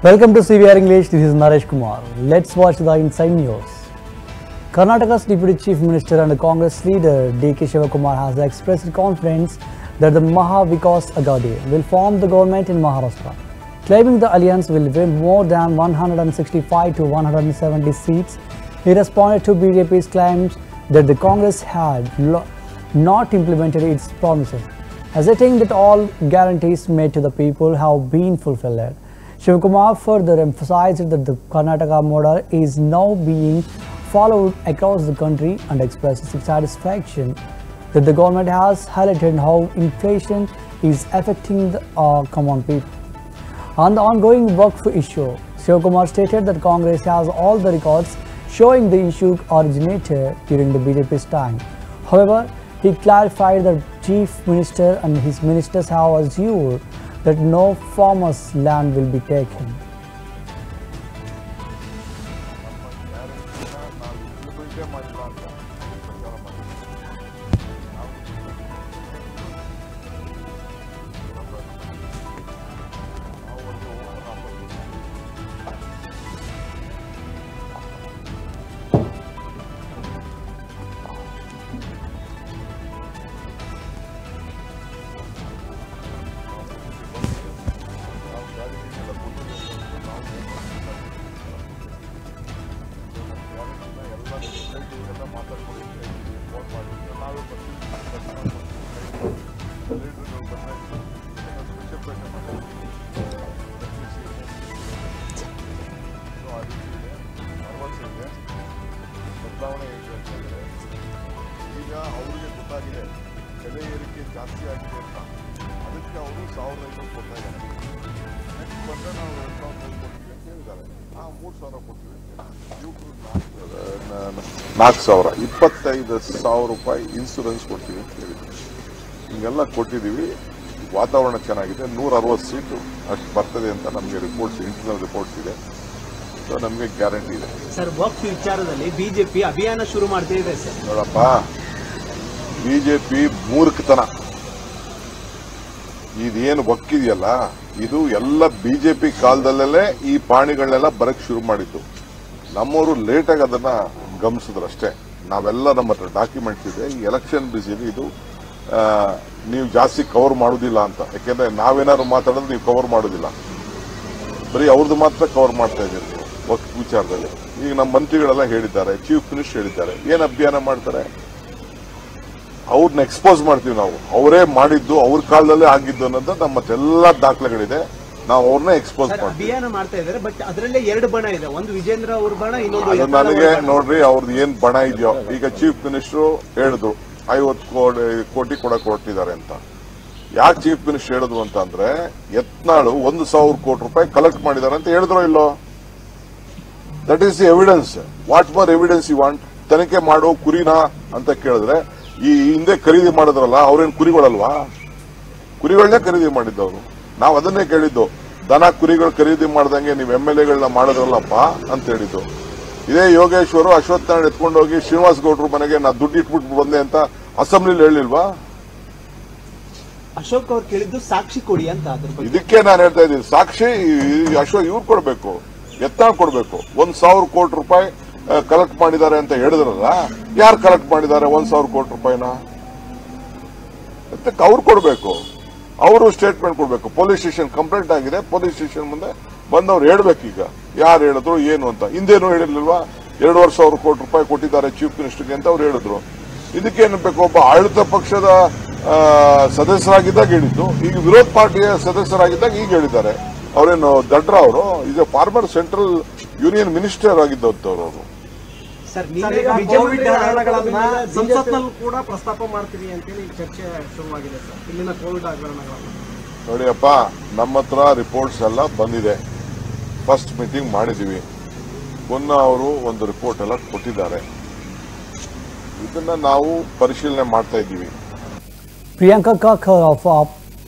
Welcome to CVR English. This is Naresh Kumar. Let's watch the inside news. Karnataka's Deputy Chief Minister and Congress leader D.K. Shivakumar has expressed confidence that the Maha Vikas Aghadi will form the government in Maharashtra, claiming the alliance will win more than 165 to 170 seats. He responded to BJP's claims that the Congress had not implemented its promises, asserting that all guarantees made to the people have been fulfilled. Shivakumar further emphasized that the Karnataka model is now being followed across the country and expressed satisfaction that the government has highlighted how inflation is affecting the common people. On the ongoing Waqf issue, Shivakumar stated that Congress has all the records showing the issue originated during the BJP's time. However, he clarified that Chief Minister and his ministers have assured that no farmer's land will be taken. ಈಗ ಅವರಿಗೆ ಗೊತ್ತಾಗಿದೆ ಬೆಲೆ ಏರಿಕೆ ಜಾಸ್ತಿ ಆಗಿದೆ ಅಂತ ಅದಕ್ಕೆ ಅವರು 1500 ಕೊಡ್ತಾ ಇದ್ದಾರೆ. ನೆಕ್ಸ್ಟ್ ಬಂದರೆ ನಾವು 2000 ಕೊಡ್ತೀವಿ ಅಂತ ಹೇಳಿದ್ದಾರೆ. 3000 ಕೊಡ್ತೀವಿ ಅಂತ 4000 25,000 ರೂಪಾಯಿ ಇನ್ಸೂರೆನ್ಸ್ ಕೊಡ್ತೀವಿ ಅಂತ ಹೇಳಿದ್ವಿ. ಹಿಂಗೆಲ್ಲ ಕೊಟ್ಟಿದ್ದೀವಿ. ವಾತಾವರಣ ಚೆನ್ನಾಗಿದೆ. 160 ಸೀಟು ಅಷ್ಟು ಬರ್ತದೆ ಅಂತ ನಮಗೆ ರಿಪೋರ್ಟ್ಸ್, ಇಂಟರ್ನಲ್ ರಿಪೋರ್ಟ್ಸ್ ಇದೆ. ಸೊ ನಮಗೆ ಗ್ಯಾರಂಟಿ ಇದೆ ಸರ್. ವಕ್ಫ್ ವಿಚಾರದಲ್ಲಿ ಬಿಜೆಪಿ ಅಭಿಯಾನ ಶುರು ಮಾಡ್ತಾ ಇದೆ ಸರ್. ನೋಡಪ್ಪ, ಬಿಜೆಪಿ ಮೂರ್ಖತನ. ಇದೇನು ಒಕ್ಕಿದೆಯಲ್ಲ, ಇದು ಎಲ್ಲ ಬಿಜೆಪಿ ಕಾಲದಲ್ಲೇ ಈ ಪಾಣಿಗಳನ್ನೆಲ್ಲ ಬರಕ್ ಶುರು ಮಾಡಿದ್ದು. ನಮ್ಮವರು ಲೇಟಾಗಿ ಅದನ್ನ ಗಮನಿಸಿದ್ರಷ್ಟೇ. ನಾವೆಲ್ಲ ನಮ್ಮ ಹತ್ರ ಡಾಕ್ಯುಮೆಂಟ್ಸ್ ಇದೆ. ಈ ಎಲೆಕ್ಷನ್ ಬಿಸಿಲಿ ಇದು ನೀವು ಜಾಸ್ತಿ ಕವರ್ ಮಾಡೋದಿಲ್ಲ ಅಂತ. ಯಾಕೆಂದ್ರೆ ನಾವೇನಾದ್ರು ಮಾತಾಡೋದು ನೀವು ಕವರ್ ಮಾಡೋದಿಲ್ಲ, ಬರೀ ಅವ್ರದ್ದು ಮಾತ್ರ ಕವರ್ ಮಾಡ್ತಾ ಇದ್ದೀರಿ ವಕ್ಫ್ ವಿಚಾರದಲ್ಲಿ. ಈಗ ನಮ್ಮ ಮಂತ್ರಿಗಳೆಲ್ಲ ಹೇಳಿದ್ದಾರೆ, ಚೀಫ್ ಮಿನಿಸ್ಟರ್ ಹೇಳಿದ್ದಾರೆ. ಏನ್ ಅಭಿಯಾನ ಮಾಡ್ತಾರೆ? ಅವ್ರನ್ನ ಎಕ್ಸ್ಪೋಸ್ ಮಾಡ್ತೀವಿ ನಾವು. ಅವರೇ ಮಾಡಿದ್ದು, ಅವ್ರ ಕಾಲದಲ್ಲೇ ಆಗಿದ್ದು ಅನ್ನೋದು ನಮ್ಮ ಎಲ್ಲ ದಾಖಲೆಗಳಿದೆ. ನಾವು ಅವ್ರನ್ನ ಎಕ್ಸ್ಪೋಸ್ ಮಾಡ್ತೀವಿ. ಅಭಿಯಾನ ಮಾಡ್ತಾ ಇದ್ದಾರೆ. ಬಟ್ ಅದರಲ್ಲೇ 2 ಬಣ ಇದೆ. ಒಂದು ವಿಜೇಂದ್ರ ಅವ್ರ ಬಣ, ಇನ್ನೊಂದು ನನಗೆ ನೋಡ್ರಿ ಅವ್ರದ್ದು ಏನ್ ಬಣ ಇದೆಯೋ. ಈಗ ಚೀಫ್ ಮಿನಿಸ್ಟರ್ ಹೇಳಿದ್ರು 50 ಕೋಟಿ ಕೊಡಕ್ ಹೊರಟಿದ್ದಾರೆ ಅಂತ. ಯಾಕೆ ಚೀಫ್ ಮಿನಿಸ್ಟರ್ ಹೇಳಿದ್ರು ಅಂತ ಅಂದ್ರೆ, ಯತ್ನಾಳು 1,000 ಕೋಟಿ ರೂಪಾಯಿ ಕಲೆಕ್ಟ್ ಮಾಡಿದ್ದಾರೆ ಅಂತ ಹೇಳಿದ್ರು ಇಲ್ಲೋ? That is the evidence. What more evidence you want? ತನಿಖೆ ಮಾಡೋ ಕುರಿನಾ ಅಂತ ಕೇಳಿದ್ರೆ, ಈ ಹಿಂದೆ ಖರೀದಿ ಮಾಡಿದ್ರಲ್ಲ ಅವ್ರೇನ್ ಕುರಿಗಳಲ್ವಾ? ಕುರಿಗಳನ್ನೇ ಖರೀದಿ ಮಾಡಿದ್ದವ್ರು. ನಾವು ಅದನ್ನೇ ಕೇಳಿದ್ದು. ದನ ಕುರಿಗಳು ಖರೀದಿ ಮಾಡ್ದಂಗೆ ನೀವು MLAಗಳನ್ನ ಮಾಡಿದ್ರಲ್ಲಪ್ಪ ಅಂತ ಹೇಳಿದ್ದು. ಇದೇ ಯೋಗೇಶ್ವರು ಅಶ್ವತ್ಥ ನಾರಾಯಣ ಎತ್ಕೊಂಡೋಗಿ ಶ್ರೀನಿವಾಸ್ ಗೌಡ್ರು ಮನೆಗೆ ನಾ ದುಡ್ಡು ಇಟ್ಬಿಟ್ಟು ಬಂದೆ ಅಂತ ಅಸೆಂಬ್ಲಿಲಿ ಹೇಳಿಲ್ವಾ? ಅಶೋಕ್ ಅವ್ರು ಕೇಳಿದ್ದು ಸಾಕ್ಷಿ ಕೊಡಿ ಅಂತ. ಇದಕ್ಕೆ ನಾನು ಹೇಳ್ತಾ ಇದ್ದೀನಿ, ಸಾಕ್ಷಿ ಅಶೋಕ್ ಇವ್ರು ಕೊಡಬೇಕು, ಯತ್ನಾಳ್ ಕೊಡಬೇಕು. 1,000 ಕೋಟಿ ರೂಪಾಯಿ ಕಲೆಕ್ಟ್ ಮಾಡಿದ್ದಾರೆ ಅಂತ ಹೇಳಿದ್ರಲ್ಲ, ಯಾರು ಕಲೆಕ್ಟ್ ಮಾಡಿದ್ದಾರೆ 1,000 ಕೋಟಿ ರೂಪಾಯಿನ? ಅವ್ರು ಕೊಡಬೇಕು. ಅವರು ಸ್ಟೇಟ್ಮೆಂಟ್ ಕೊಡಬೇಕು. ಪೊಲೀಸ್ ಸ್ಟೇಷನ್ ಕಂಪ್ಲೇಂಟ್ ಆಗಿದೆ, ಪೊಲೀಸ್ ಸ್ಟೇಷನ್ ಮುಂದೆ ಬಂದವ್ರು ಹೇಳ್ಬೇಕೀಗ ಯಾರು ಹೇಳಿದ್ರು ಏನು ಅಂತ. ಹಿಂದೇನು ಹೇಳಿರ್ಲಿಲ್ವಾ? 2,500 ಕೋಟಿ ರೂಪಾಯಿ ಕೊಟ್ಟಿದ್ದಾರೆ ಚೀಫ್ ಮಿನಿಸ್ಟರ್ಗೆ ಅಂತ ಅವ್ರು ಹೇಳಿದ್ರು. ಇದಕ್ಕೇನು ಬೇಕು? ಒಬ್ಬ ಆಡಳಿತ ಪಕ್ಷದ ಸದಸ್ಯರಾಗಿದ್ದಾಗ ಹೇಳಿದ್ದು, ಈಗ ವಿರೋಧ ಪಾರ್ಟಿಯ ಸದಸ್ಯರಾಗಿದ್ದಾಗ ಈಗ ಹೇಳಿದ್ದಾರೆ. ಅವರೇನು ದಡ್ರ? ಅವರು ಈಗ ಫಾರ್ಮರ್ ಸೆಂಟ್ರಲ್ ಯೂನಿಯನ್ ಮಿನಿಸ್ಟರ್ ಆಗಿದ್ದವರು ಅವರು. ಸಂಸತ್ನಲ್ಲಿ ಕೂಡ ಪ್ರಸ್ತಾಪ ಮಾಡ್ತೀವಿ ಅಂತೇಳಿ ಚರ್ಚೆ ಶುರುವಾಗಿದೆ ಸರ್, ಇಲ್ಲಿನ ಕೋವಿಡ್ ಹಗರಣಗಳನ್ನು. ನೋಡಿಯಪ್ಪ, ನಮ್ಮ ಹತ್ರ ರಿಪೋರ್ಟ್ಸ್ ಎಲ್ಲ ಬಂದಿದೆ. ಫಸ್ಟ್ ಮೀಟಿಂಗ್ ಮಾಡಿದೀವಿ. ಪುನಃ ಅವರು ಒಂದು ರಿಪೋರ್ಟ್ ಎಲ್ಲ ಕೊಟ್ಟಿದ್ದಾರೆ. ಇದನ್ನ ನಾವು ಪರಿಶೀಲನೆ ಮಾಡ್ತಾ ಇದ್ದೀವಿ. Priyanka Kakkar of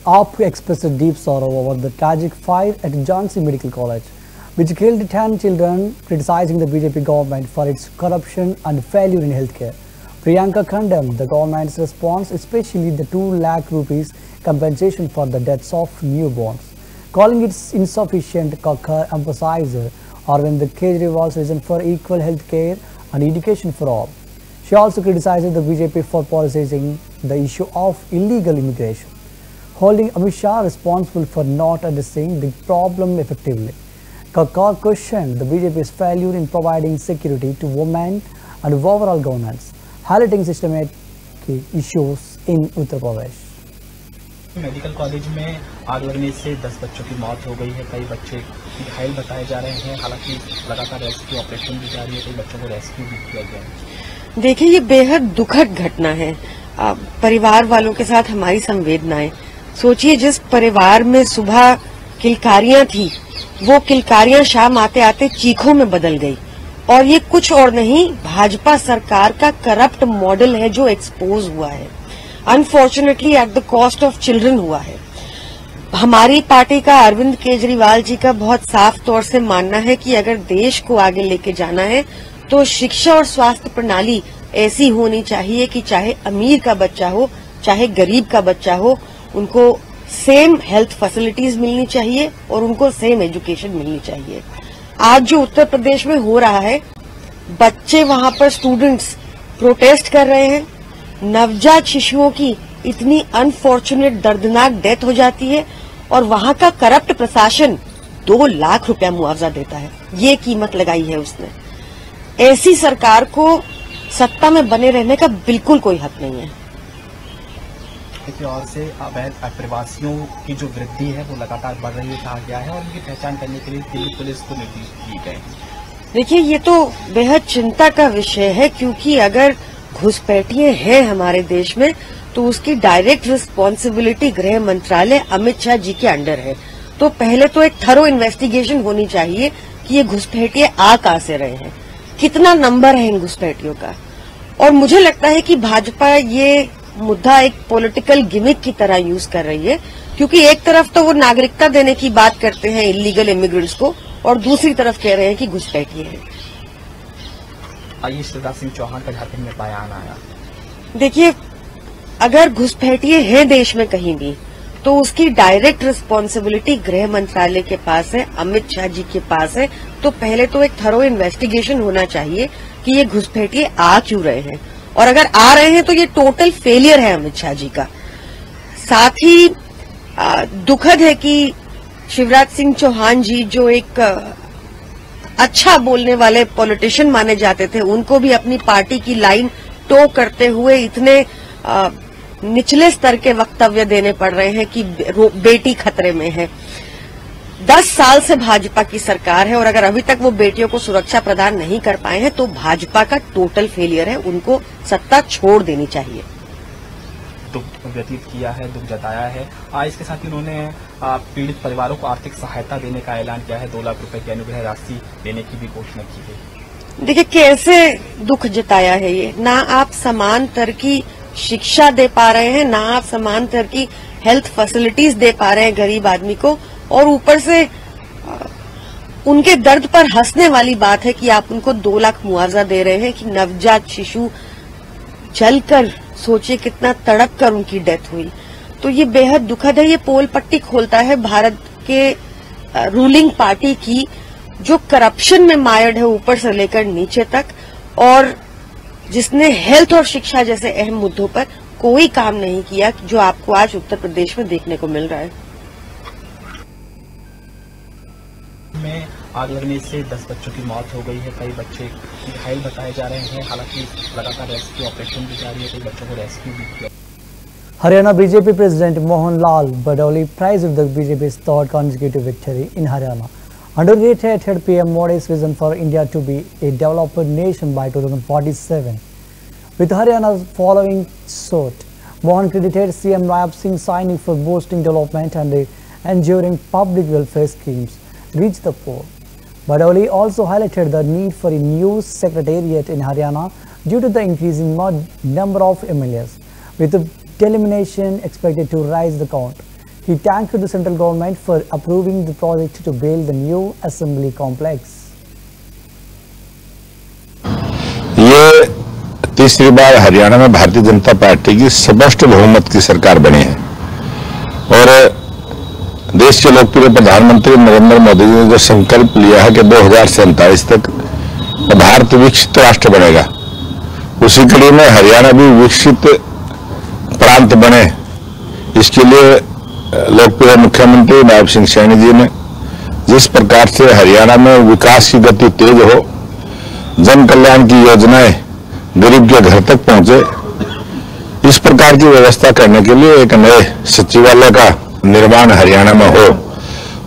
AAP expressed deep sorrow over the tragic fire at Jhansi Medical College, which killed 10 children, criticizing the BJP government for its corruption and failure in healthcare. Priyanka condemned the government's response, especially the 2 lakh rupees compensation for the deaths of newborns. Calling it insufficient, Kakkar emphasized Arvind Kejriwal's vision for equal health care and education for all. She also criticized the BJP for politicizing the issue of illegal immigration, holding Amit Shah responsible for not addressing the problem effectively. Kakkar questioned the BJP's failure in providing security to women and overall governance, highlighting systematic issues in Uttar Pradesh. Medical college में आग लगने से 10 बच्चों की मौत हो गई है। कई बच्चे घायल बताए जा रहे हैं। हालांकि लगातार रेस्क्यू ऑपरेशन भी जारी है। कई बच्चों को रेस्क्यू भी किया गया है। देखिए, ये बेहद दुखद घटना है। परिवार वालों के साथ हमारी संवेदनाएं। सोचिए, जिस परिवार में सुबह किलकारियां थी, वो किलकारियां शाम आते आते चीखों में बदल गई। और ये कुछ और नहीं, भाजपा सरकार का करप्ट मॉडल है जो एक्सपोज हुआ है। Unfortunately at the cost of children हुआ है। हमारी पार्टी का, अरविंद केजरीवाल जी का बहुत साफ तौर से मानना है कि अगर देश को आगे लेके जाना है तो शिक्षा और स्वास्थ्य प्रणाली ऐसी होनी चाहिए कि चाहे अमीर का बच्चा हो चाहे गरीब का बच्चा हो, उनको सेम हेल्थ फैसिलिटीज मिलनी चाहिए और उनको सेम एजुकेशन मिलनी चाहिए। आज जो उत्तर प्रदेश में हो रहा है, बच्चे वहां पर स्टूडेंट्स प्रोटेस्ट कर रहे हैं, नवजात शिशुओं की इतनी अनफॉर्चुनेट दर्दनाक डेथ हो जाती है और वहां का करप्ट प्रशासन 2 लाख रुपया मुआवजा देता है। ये कीमत लगाई है उसने। ऐसी सरकार को सत्ता में बने रहने का बिल्कुल कोई हक नहीं है। किसी और से अवैध प्रवासियों की जो वृद्धि है वो लगातार बढ़ रही है, कहा गया है, और उनकी पहचान करने के लिए दिल्ली पुलिस को निर्देश दिए गए हैं। देखिए, ये तो बेहद चिंता का विषय है, क्योंकि अगर घुसपैठिए हैं हमारे देश में तो उसकी डायरेक्ट रिस्पॉन्सिबिलिटी गृह मंत्रालय अमित शाह जी के अंडर है। तो पहले तो एक थरो इन्वेस्टिगेशन होनी चाहिए कि ये घुसपैठिए आ कहां से रहे हैं, कितना नंबर है इन घुसपैठियों का। और मुझे लगता है कि भाजपा ये मुद्दा एक पॉलिटिकल गिमिक की तरह यूज कर रही है, क्योंकि एक तरफ तो वो नागरिकता देने की बात करते हैं इलीगल इमिग्रेंट्स को और दूसरी तरफ कह रहे हैं कि घुसपैठिए हैं। आइए, शिवराज सिंह चौहान का झारखंड में बयान आया। देखिए, अगर घुसपैठिए हैं देश में कहीं भी तो उसकी डायरेक्ट रिस्पॉन्सिबिलिटी गृह मंत्रालय के पास है, अमित शाह जी के पास है। तो पहले तो एक थरो इन्वेस्टिगेशन होना चाहिए कि ये घुसपैठिए आ क्यों रहे हैं, और अगर आ रहे हैं तो ये टोटल फेलियर है अमित शाह जी का। साथ ही दुखद है कि शिवराज सिंह चौहान जी, जो एक अच्छा बोलने वाले पॉलिटिशियन माने जाते थे, उनको भी अपनी पार्टी की लाइन टो करते हुए इतने निचले स्तर के वक्तव्य देने पड़ रहे हैं कि बेटी खतरे में है। 10 साल से भाजपा की सरकार है और अगर अभी तक वो बेटियों को सुरक्षा प्रदान नहीं कर पाए हैं तो भाजपा का टोटल फेलियर है, उनको सत्ता छोड़ देनी चाहिए। दुख व्यतीत किया है, दुख जताया है। इसके साथ ही उन्होंने पीड़ित परिवारों को आर्थिक सहायता देने का ऐलान किया है। 2 लाख रुपए की अनुग्रह राशि देने की भी घोषणा की है। देखिए, कैसे दुख जताया है ये। ना आप समान स्तर की शिक्षा दे पा रहे हैं, ना आप समान स्तर की हेल्थ फैसिलिटीज दे पा रहे हैं गरीब आदमी को, और ऊपर से उनके दर्द पर हंसने वाली बात है कि आप उनको 2 लाख मुआवजा दे रहे हैं कि नवजात शिशु जलकर, सोचिए कितना तड़प कर उनकी डेथ हुई। तो ये बेहद दुखद है। ये पोल पट्टी खोलता है भारत के रूलिंग पार्टी की, जो करप्शन में मायर्ड है ऊपर से लेकर नीचे तक, और जिसने हेल्थ और शिक्षा जैसे अहम मुद्दों पर कोई काम नहीं किया, जो आपको आज उत्तर प्रदेश में देखने को मिल रहा है। में आग लगने से 10 बच्चों की मौत हो गई है। कई बच्चे घायल बताए जा रहे हैं। हालांकि लगातार रेस्क्यू ऑपरेशन भी जारी है। कई बच्चों को रेस्क्यू भी किया। Haryana BJP President Mohanlal Badoli praised the BJP's third consecutive victory in Haryana and reiterated PM Modi's vision for India to be a developed nation by 2047. With Haryana following suit, Mohan credited CM Rayap Singh signing for boosting development and ensuring public welfare schemes reach the poor. Badoli also highlighted the need for a new secretariat in Haryana due to the increasing number of MLAs, with the determination expected to rise the count. He thanked the central government for approving the project to build the new assembly complex. ये तीसरी बार हरियाणा में Bharatiya Janata party की स्पष्ट बहुमत की सरकार बनी है और देश के लोकप्रिय प्रधानमंत्री नरेंद्र मोदी जी ने जो संकल्प लिया है कि 2047 तक भारत विकसित राष्ट्र बनेगा, उसी कड़ी में हरियाणा भी विकसित प्रांत बने, इसके लिए लोकप्रिय मुख्यमंत्री नायब सिंह सैनी जी ने जिस प्रकार से हरियाणा में विकास की गति तेज हो, जन कल्याण की योजनाएं गरीब के घर तक पहुंचे, इस प्रकार की व्यवस्था करने के लिए एक नए सचिवालय का निर्माण हरियाणा में हो।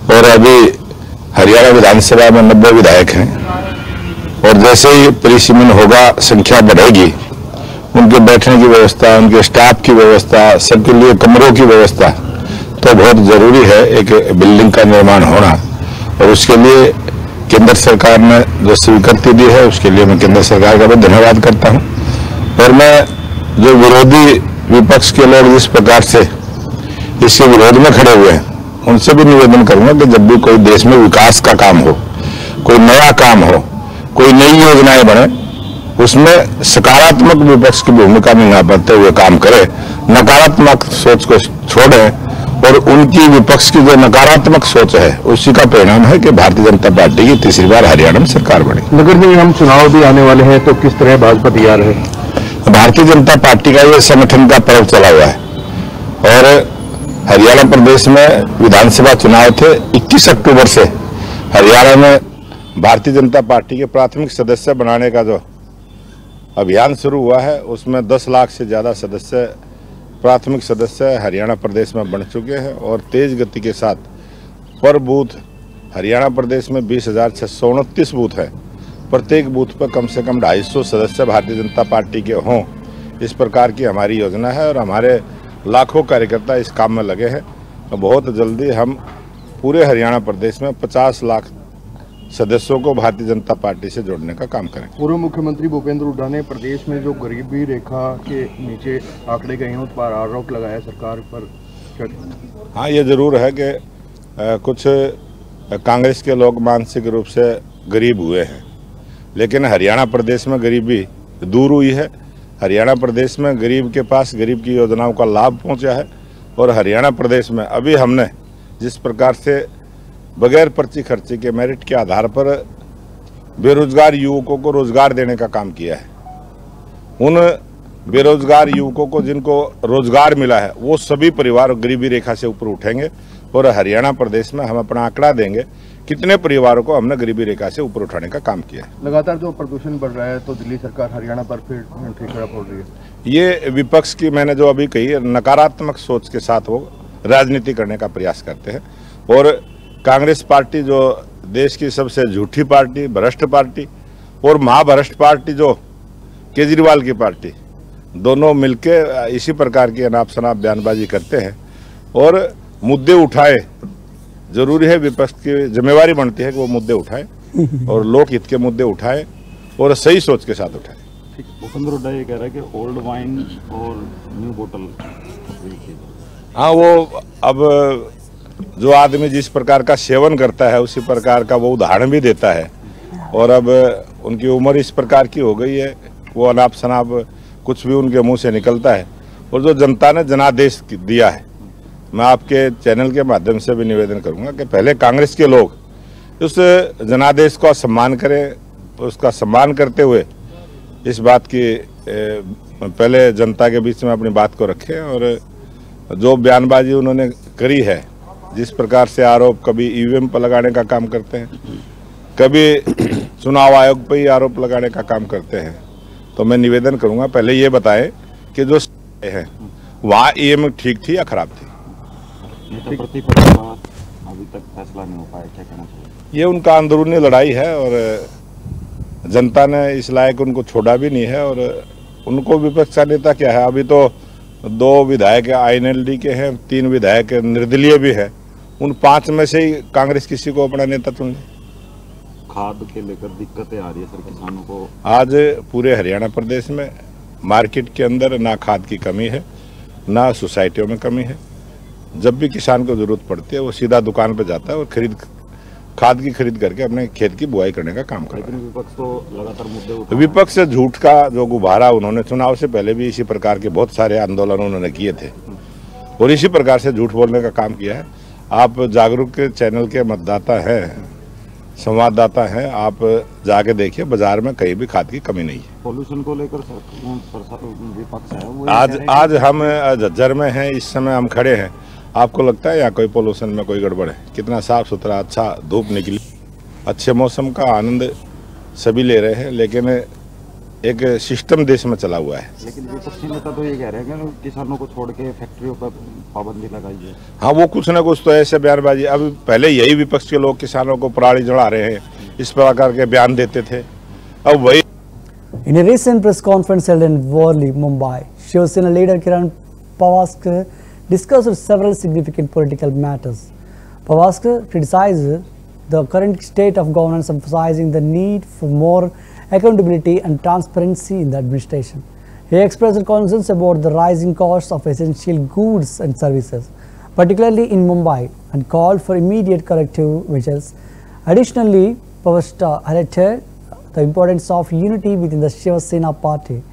और अभी हरियाणा विधानसभा में 90 विधायक हैं और जैसे ही परिसीमन होगा, संख्या बढ़ेगी, उनके बैठने की व्यवस्था, उनके स्टाफ की व्यवस्था, सबके लिए कमरों की व्यवस्था, तो बहुत जरूरी है एक बिल्डिंग का निर्माण होना। और उसके लिए केंद्र सरकार ने जो स्वीकृति दी है, उसके लिए मैं केंद्र सरकार का भी धन्यवाद करता हूं। और मैं जो विरोधी विपक्ष के लोग जिस प्रकार से इसके विरोध में खड़े हुए हैं, उनसे भी निवेदन करूंगा कि जब भी कोई देश में विकास का काम हो, कोई नया काम हो, कोई नई योजनाएं बने, उसमें सकारात्मक विपक्ष की भूमिका में निभाते हुए काम करे, नकारात्मक सोच को छोड़ें। और उनकी विपक्ष की जो नकारात्मक सोच है, उसी का परिणाम है कि भारतीय जनता पार्टी की तीसरी बार हरियाणा में सरकार बनी। नगर निगम चुनाव भी आने वाले हैं, तो किस तरह भाजपा तैयार है? भारतीय जनता पार्टी का ये संगठन का पर्व चला हुआ है और हरियाणा प्रदेश में विधानसभा चुनाव थे। 21 अक्टूबर से हरियाणा में भारतीय जनता पार्टी के प्राथमिक सदस्य बनाने का जो अभियान शुरू हुआ है, उसमें 10 लाख से ज्यादा सदस्य, प्राथमिक सदस्य हरियाणा प्रदेश में बन चुके हैं। और तेज गति के साथ पर बूथ हरियाणा प्रदेश में 20,629 बूथ है। प्रत्येक बूथ पर कम से कम 250 सदस्य भारतीय जनता पार्टी के हों, इस प्रकार की हमारी योजना है। और हमारे लाखों कार्यकर्ता इस काम में लगे हैं। तो बहुत जल्दी हम पूरे हरियाणा प्रदेश में 50 लाख सदस्यों को भारतीय जनता पार्टी से जोड़ने का काम करें। पूर्व मुख्यमंत्री भूपेंद्र हुड्डा ने प्रदेश में जो गरीबी रेखा के नीचे आंकड़े गए हैं, उस पर आरोप लगाया सरकार पर। हाँ, ये जरूर है कि कुछ कांग्रेस के लोग मानसिक रूप से गरीब हुए हैं, लेकिन हरियाणा प्रदेश में गरीबी दूर हुई है। हरियाणा प्रदेश में गरीब के पास गरीब की योजनाओं का लाभ पहुंचा है। और हरियाणा प्रदेश में अभी हमने जिस प्रकार से बगैर पर्ची खर्चे के मेरिट के आधार पर बेरोजगार युवकों को रोजगार देने का काम किया है, उन बेरोजगार युवकों को जिनको रोजगार मिला है, वो सभी परिवार गरीबी रेखा से ऊपर उठेंगे। और हरियाणा प्रदेश में हम अपना आंकड़ा देंगे कितने परिवारों को हमने गरीबी रेखा से ऊपर उठाने का काम किया है। लगातार जो प्रदूषण बढ़ रहा है, तो दिल्ली सरकार हरियाणा पर फिर ठेका फोड़ रही है। ये विपक्ष की, मैंने जो अभी कही, नकारात्मक सोच के साथ वो राजनीति करने का प्रयास करते हैं। और कांग्रेस पार्टी जो देश की सबसे झूठी पार्टी, भ्रष्ट पार्टी, और महाभ्रष्ट पार्टी जो केजरीवाल की पार्टी, दोनों मिलके इसी प्रकार की अनाप शनाप बयानबाजी करते हैं और मुद्दे उठाए। जरूरी है, विपक्ष की जिम्मेवारी बनती है कि वो मुद्दे उठाए और लोक हित के मुद्दे उठाए और सही सोच के साथ उठाए। भूपेंद्र हुड्डा ये कह रहा है कि ओल्ड वाइन और न्यू बोतल। हाँ, वो अब जो आदमी जिस प्रकार का सेवन करता है, उसी प्रकार का वो उदाहरण भी देता है। और अब उनकी उम्र इस प्रकार की हो गई है, वो अनाप शनाप कुछ भी उनके मुंह से निकलता है। और जो जनता ने जनादेश दिया है, मैं आपके चैनल के माध्यम से भी निवेदन करूंगा कि पहले कांग्रेस के लोग उस जनादेश का सम्मान करें, उसका सम्मान करते हुए इस बात की पहले जनता के बीच में अपनी बात को रखें। और जो बयानबाजी उन्होंने करी है, जिस प्रकार से आरोप कभी ईवीएम पर लगाने का काम करते हैं, कभी चुनाव आयोग पर ही आरोप लगाने का काम करते हैं, तो मैं निवेदन करूंगा पहले ये बताएं कि जो है वहाँ ईवीएम ठीक थी या खराब थी। प्रतिपक्ष का अभी तक फैसला नहीं हो पाया, क्या कहना चाहिए? ये उनका अंदरूनी लड़ाई है और जनता ने इस लायक उनको छोड़ा भी नहीं है। और उनको विपक्ष का नेता क्या है, अभी तो 2 विधायक INLD के हैं, 3 विधायक निर्दलीय भी है। उन 5 में से ही कांग्रेस किसी को अपना नेता चुन ले। खाद के लेकर दिक्कतें आ रही है सर किसानों को। आज पूरे हरियाणा प्रदेश में मार्केट के अंदर ना खाद की कमी है, ना सोसाइटियों में कमी है। जब भी किसान को जरूरत पड़ती है, वो सीधा दुकान पर जाता है और खाद की खरीद करके अपने खेत की बुआई करने का काम करता है। विपक्ष तो लगातार मुद्दे विपक्ष से झूठ का जो गुब्बारा उन्होंने चुनाव से पहले भी इसी प्रकार के बहुत सारे आंदोलन उन्होंने किए थे और इसी प्रकार से झूठ बोलने का काम किया है। आप जागरूक चैनल के मतदाता हैं, संवाददाता हैं, आप जाके देखिए बाजार में कहीं भी खाद की कमी नहीं है। पॉल्यूशन को लेकर विपक्ष है वो आज हम झज्जर में हैं, इस समय हम खड़े हैं, आपको लगता है यहाँ कोई पॉल्यूशन में कोई गड़बड़ है? कितना साफ सुथरा, अच्छा धूप निकली, अच्छे मौसम का आनंद सभी ले रहे हैं, लेकिन एक सिस्टम देश में चला हुआ है। लेकिन विपक्षी नेता तो ये कह रहे हैं कि किसानों को छोड़ के फैक्ट्रियों पर पाबंदी लगाइए। हाँ, वो कुछ न कुछ तो ऐसे बयानबाजी, अब पहले यही विपक्ष के लोग किसानों को पराली जला रहे हैं, इस प्रकार के बयान देते थे, अब वही। In a recent press conference held in Worli, Mumbai, Shiv Sena leader Kiran Pavaskar discussed several significant political matters. Pavaskar criticized the current state of governance, emphasizing the need for more accountability and transparency in the administration. He expressed concerns about the rising costs of essential goods and services, particularly in Mumbai, and called for immediate corrective measures. Additionally, Pavaskar highlighted the importance of unity within the Shiv Sena party,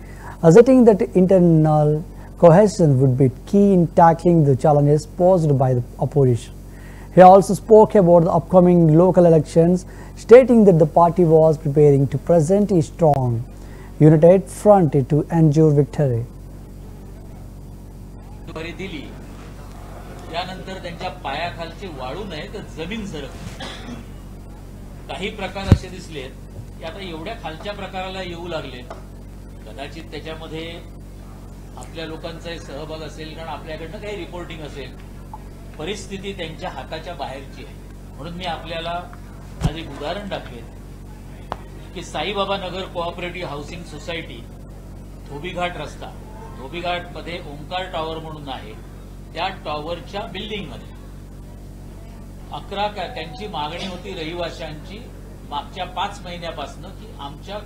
asserting that internal cohesion would be key in tackling the challenges posed by the opposition. He also spoke about the upcoming local elections, stating that the party was preparing to present a strong, united front to ensure victory. दिली त्यानंतर त्यांच्या पायाखालचे वाळू नये तर जमीन सरकली. काही प्रकार असे दिसलेत की आता एवढ्या खालच्या प्रकाराला येऊ लागले. कदाचित त्याच्यामध्ये आपल्या लोकांचाही सहभाग असेल, कारण आपल्याकडनं काही रिपोर्टिंग असेल. परिस्थिती त्यांच्या हाताच्या बाहेरची आहे. म्हणून मी आपल्याला आज एक उदाहरण दाखवेन की साईबाबा नगर कोऑपरेटिव्ह हाऊसिंग सोसायटी, धोबीघाट रस्ता, धोबीघाटमध्ये ओंकार टॉवर म्हणून आहे, त्या टॉवरच्या बिल्डिंगमध्ये 11 त्यांची मागणी होती रहिवाशांची मागच्या 5 महिन्यापासून की आमच्या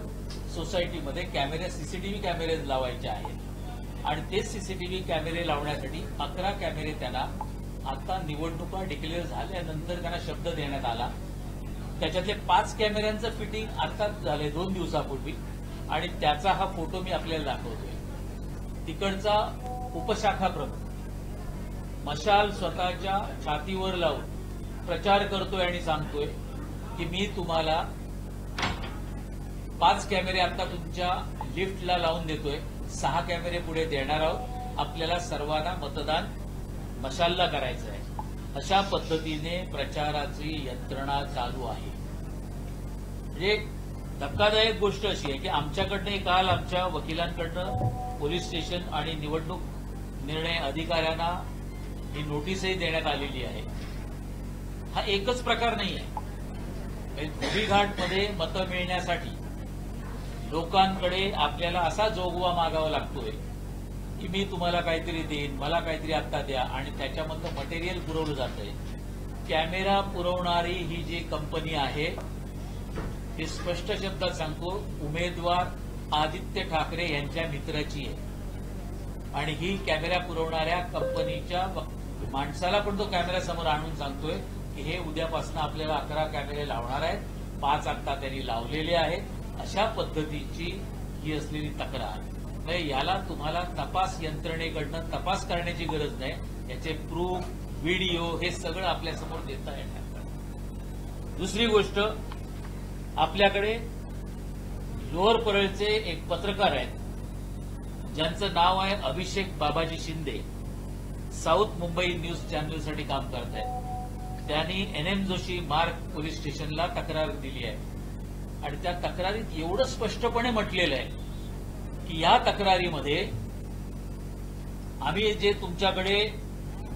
सोसायटीमध्ये कॅमेरे, सीसीटीव्ही कॅमेरे लावायचे आहेत, आणि ते सीसीटीव्ही कॅमेरे लावण्यासाठी 11 कॅमेरे त्यांना आता निवडणुका डिक्लेअर झाल्यानंतर त्यांना शब्द देण्यात आला. त्याच्यातले 5 कॅमेऱ्यांचं फिटिंग आताच झालंय 2 दिवसापूर्वी, आणि त्याचा हा फोटो मी आपल्याला दाखवतोय. तिकडचा उपशाखा प्रमुख मशाल स्वतःच्या छातीवर लावून प्रचार करतोय आणि सांगतोय की मी तुम्हाला 5 कॅमेरे आता तुमच्या लिफ्टला लावून देतोय, 6 कॅमेरे पुढे देणार आहोत, आपल्याला सर्वांना मतदान मशालला करायचं आहे. अशा पद्धतीने प्रचाराची यंत्रणा चालू आहे. म्हणजे धक्कादायक गोष्ट अशी आहे की आमच्याकडनं काल आमच्या वकिलांकडनं पोलीस स्टेशन आणि निवडणूक निर्णय अधिकाऱ्यांना ही नोटीसही देण्यात आलेली आहे. हा एकच प्रकार नाही आहे. धोबीघाटमध्ये मतं मिळण्यासाठी लोकांकडे आपल्याला असा जोगवा मागावा लागतोय की मी तुम्हाला काहीतरी देईन, मला काहीतरी आत्ता द्या, आणि त्याच्यामधलं मटेरियल पुरवलं जातंय. कॅमेरा पुरवणारी ही जी कंपनी आहे ती स्पष्ट शब्दात सांगतो उमेदवार आदित्य ठाकरे यांच्या मित्राची आहे, आणि ही कॅमेरा पुरवणाऱ्या कंपनीच्या माणसाला पण तो कॅमेरा समोर आणून सांगतोय की हे उद्यापासून आपल्याला 11 कॅमेरे लावणार आहेत, 5 आता त्यांनी लावलेले आहेत. अशा पद्धतीची ही असलेली तक्रार. याला तुम्हाला तपास यंत्रणेकडनं तपास करण्याची गरज नाही. याचे प्रूफ, व्हिडिओ हे सगळं आपल्यासमोर देता येणार. दुसरी गोष्ट, आपल्याकडे लोअर परळचे एक पत्रकार आहेत ज्यांचं नाव आहे अभिषेक बाबाजी शिंदे, साऊथ मुंबई न्यूज चॅनलसाठी काम करत आहेत. त्यांनी NM जोशी मार्ग पोलीस स्टेशनला तक्रार दिली आहे, आणि त्या तक्रारीत एवढं स्पष्टपणे म्हटलेलं आहे की या तक्रारीमध्ये आम्ही जे तुमच्याकडे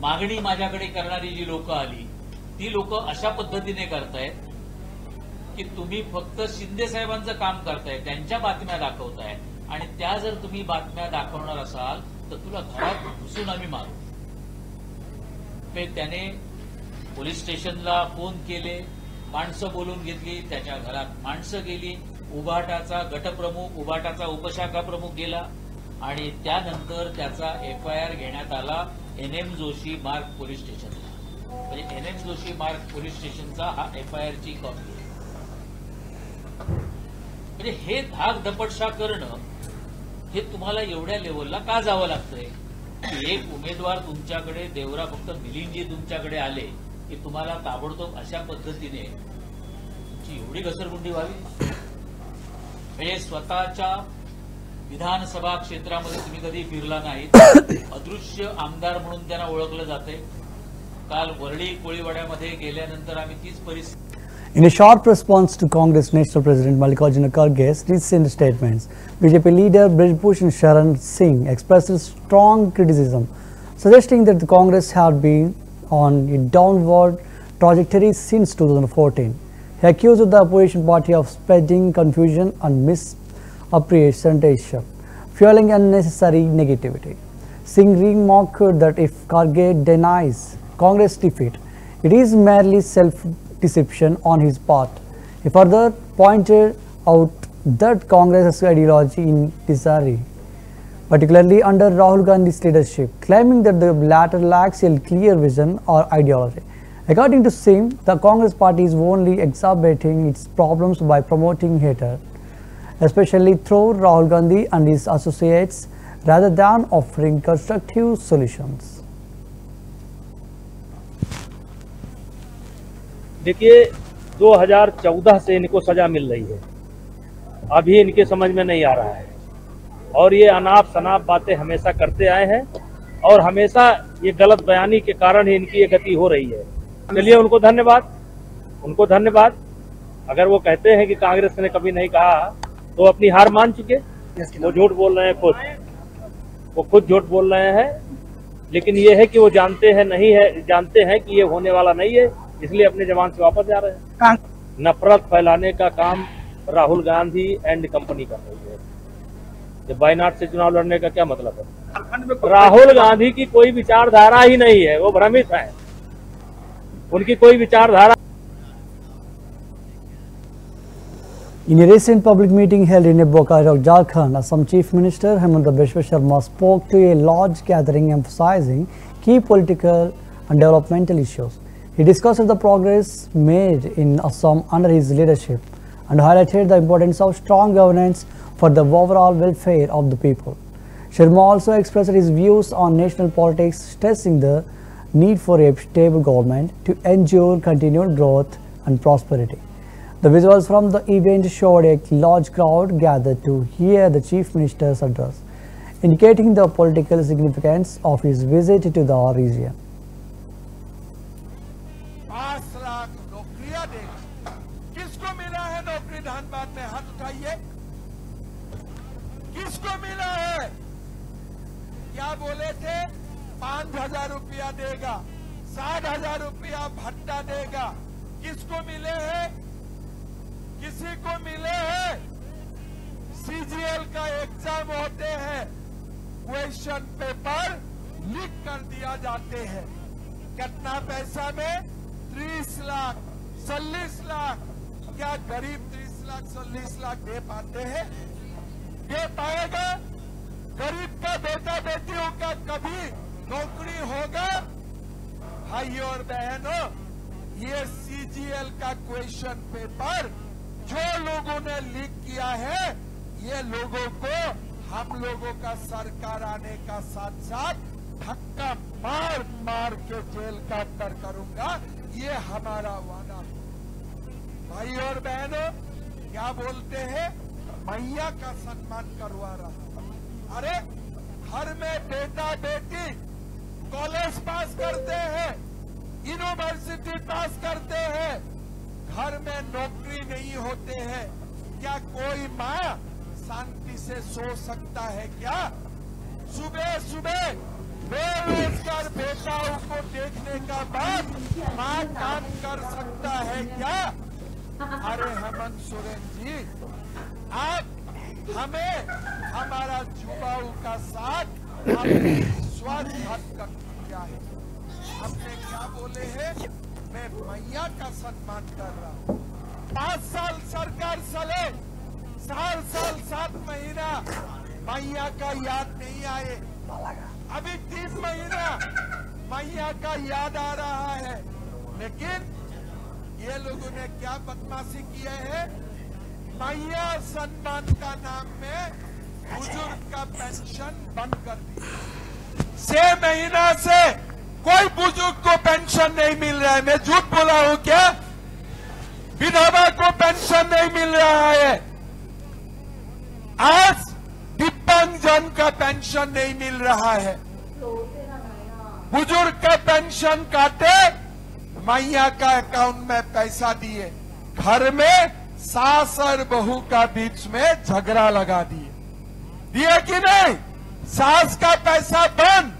मागणी माझ्याकडे करणारी जी लोक आली ती लोक अशा पद्धतीने करतायत की तुम्ही फक्त शिंदे साहेबांचं काम करताय, त्यांच्या बातम्या दाखवताय, आणि त्या जर तुम्ही बातम्या दाखवणार असाल तर तुला घरात घुसून आम्ही मारू. त्याने पोलीस स्टेशनला फोन केले, माणसं बोलून घेतली, त्याच्या घरात माणसं गेली, उभाटाचा गटप्रमुख, उभाटाचा उपशाखा प्रमुख गेला, आणि त्यानंतर त्याचा FIR घेण्यात आला NM जोशी मार्ग पोलीस स्टेशनला. म्हणजे NM जोशी मार्ग पोलीस स्टेशनचा हा FIRची कॉपी आहे. म्हणजे हे धाक दपटशा करणं हे तुम्हाला एवढ्या लेवलला का जावं लागतंय? एक उमेदवार तुमच्याकडे, देवरा फक्त मिलिंदजी तुमच्याकडे आले की तुम्हाला ताबडतोब अशा पद्धतीने तुमची एवढी घसरगुंडी व्हावी? म्हणजे स्वतःच्या विधानसभा क्षेत्रामध्ये तुम्ही कधी फिरला नाहीत, अदृश्य आमदार म्हणून त्यांना ओळखलं जाते. काल वरळी कोळीवाड्यामध्ये गेल्यानंतर आम्ही तीच परिस्थिती. In a sharp response to Congress National President Mallikarjuna Kharge's recent statements, BJP leader Brajbhushan Sharan Singh expressed strong criticism, suggesting that the Congress had been on a downward trajectory since 2014. He accused the opposition party of spreading confusion and misappresentation, fueling unnecessary negativity. Singh remarked that if Kharge denies Congress defeat, it is merely self-deception on his part. He further pointed out that Congress' ideology in disarray, particularly under Rahul Gandhi's leadership, claiming that the latter lacks a clear vision or ideology. According to Singh, the Congress party is only exacerbating its problems by promoting hatred, especially through Rahul Gandhi and his associates, rather than offering constructive solutions. देखिए 2014 से इनको सजा मिल रही है, अभी इनके समझ में नहीं आ रहा है और ये अनाप शनाप बातें हमेशा करते आए हैं और हमेशा ये गलत बयानी के कारण ही इनकी ये गति हो रही है. चलिए उनको धन्यवाद. अगर वो कहते हैं कि कांग्रेस ने कभी नहीं कहा तो अपनी हार मान चुके. वो झूठ बोल रहे हैं, वो खुद झूठ बोल रहे हैं. लेकिन ये है कि वो जानते हैं कि ये होने वाला नहीं है, इसलिए अपने जवान से वापस जा रहे हैं. नफरत फैलाने का काम राहुल गांधी एंड कंपनी कर रही है. जब वायनाड से चुनाव लड़ने का क्या मतलब है? राहुल गांधी की कोई विचारधारा ही नहीं है, वो भ्रमित है, उनकी कोई विचारधारा. In a recent public meeting held in Bokaro, Jharkhand, Assam Chief Minister Hemanta Biswa Sharma spoke to a large gathering emphasizing key political and developmental issues. He discussed the progress made in Assam under his leadership and highlighted the importance of strong governance for the overall welfare of the people. Sharma also expressed his views on national politics, stressing the need for a stable government to ensure continued growth and prosperity. The visuals from the event showed a large crowd gathered to hear the Chief Minister's address, indicating the political significance of his visit to the region. 5 lakh नौकरियां देगा. किसको मिला है नौकरी? धनबाद में हाथ उठाइए. किसको मिला है? क्या बोले थे? 5,000 रुपया देगा, 60,000 रुपया भत्ता देगा. किसको मिले हैं? किसी को मिले हैं? सीजीएल का एग्जाम होते हैं, क्वेश्चन पेपर लीक कर दिया जाते हैं. कितना पैसा में? 30 लाख, 40 लाख. क्या गरीब 30 लाख 40 लाख दे पाते हैं? दे पाएगा? गरीब का बेटा बेटियों का कभी नौकरी होगा? भाइयों और बहनों, ये सीजीएल का क्वेश्चन पेपर जो लोगों ने लीक किया है, ये लोगों को, हम लोगों का सरकार आने का साथ साथ धक्का मार मार के जेल का अंदर करूंगा, ये हमारा वादा है. भाई और बहनों, क्या बोलते हैं? मैया का सम्मान करवा रहा. अरे घर में बेटा बेटी कॉलेज पास करते हैं, यूनिवर्सिटी पास करते हैं, घर में नौकरी नहीं होते हैं. क्या कोई माँ शांति से सो सकता है क्या? सुबह सुबह बेरोजगार बेटाओं को देखने का बाद माँ काम कर सकता है क्या? अरे हेमंत सोरेन जी, आप हमें हमारा युवाओं का साथ विश्वासघात कर दिया है. हमने क्या बोले हैं? मैं मैया का सम्मान कर रहा हूँ. 5 साल सरकार चले, साल 7 महीना मैया का याद नहीं आए. अभी 3 महीना मैया का याद आ रहा है. लेकिन ये लोगों ने क्या बदमाशी किया है? मैया सम्मान का नाम में बुजुर्ग का पेंशन बंद कर दिया. 6 महीना से कोई बुजुर्ग को पेंशन नहीं मिल रहा है। मैं झूठ बोला हूं क्या? विधवा को पेंशन नहीं मिल रहा है। आज दिव्यांगजन का पेंशन नहीं मिल रहा है। बुजुर्ग का पेंशन काटे, मैया का अकाउंट में पैसा दिए। घर में सास और बहू का बीच में झगड़ा लगा दिए कि नहीं? सास का पैसा बंद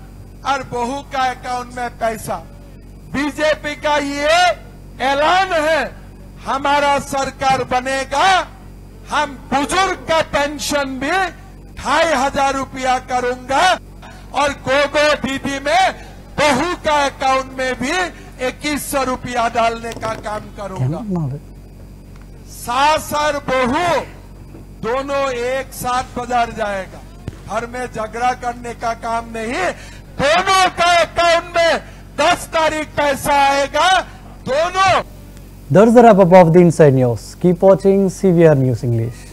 और बहू का अकाउंट में पैसा। बीजेपी का ये ऐलान है, हमारा सरकार बनेगा, हम बुजुर्ग का पेंशन भी 2500 रुपया करूंगा और गोगो दीदी में बहू का अकाउंट में भी 2100 रुपया डालने का काम करूंगा। सास और बहू दोनों एक साथ बाजार जाएगा। घर में झगड़ा करने का काम नहीं। दोनों का अकाउंट में 10 तारीख पैसा आएगा। दोनों। That's the wrap up of the Inside News. Keep watching CVR News English.